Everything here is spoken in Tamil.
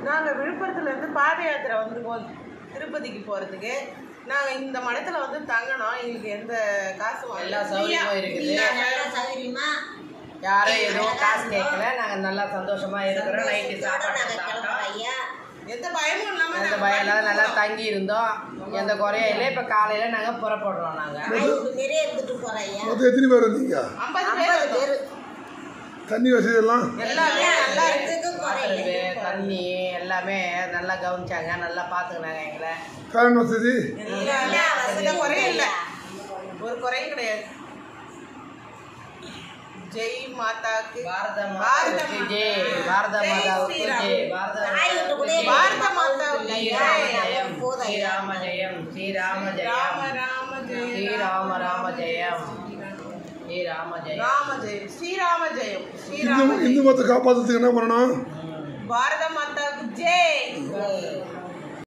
நாங்கள் விழுப்புரத்துலேருந்து பாத யாத்திரை வந்துருக்கோம் திருப்பதிக்கு போகிறதுக்கு. நாங்கள் இந்த மடத்தில் வந்து தங்கணும். எங்களுக்கு எந்த காசும் எல்லா சௌகரியமும் இருக்குது. யாரும் எதுவும் காசு கேட்கல. நாங்கள் நல்லா சந்தோஷமாக இருக்கிறோம். நைட்டு சாப்பாடு எந்த பயமும் இல்லாமல் எந்த பயம் இல்லாத நல்லா தங்கி இருந்தோம். எந்த குறையும் இல்லை. இப்போ காலையில் நாங்கள் புறப்படுறோம். நாங்கள் எத்தனை பேர் வந்தீங்க? 50 பேர். தண்ணி வசதி எல்லாம் எல்லாமே நல்லா இருக்குது. தண்ணி எல்லாமே நல்லா கவனிச்சாங்க. நல்லா பார்த்துக்கினாங்க எங்களை. ஃபேன் வசதி எல்லாமே குறையும் இல்லை. ஒரு குறையும் கிடையாது. ஜெய் மாதாக்கு பாரத மாதாவுக்கு ஜெய். பாரத மாதாவுக்கு ஜெய். பாரத மாதாவுக்கு ஜெயம். ஸ்ரீராம ஜெயம். ஸ்ரீராம ஜெயம். ஸ்ரீராம ராம ஜெயம். ஸ்ரீராம ஜெயம். ராம ஜெயம். ஸ்ரீராம ஜெயம். ஸ்ரீராம இந்து மதத்தை காப்பாற்றுறதுக்கு என்ன பண்ணணும்? பாரத மாதாவுக்கு ஜெய்.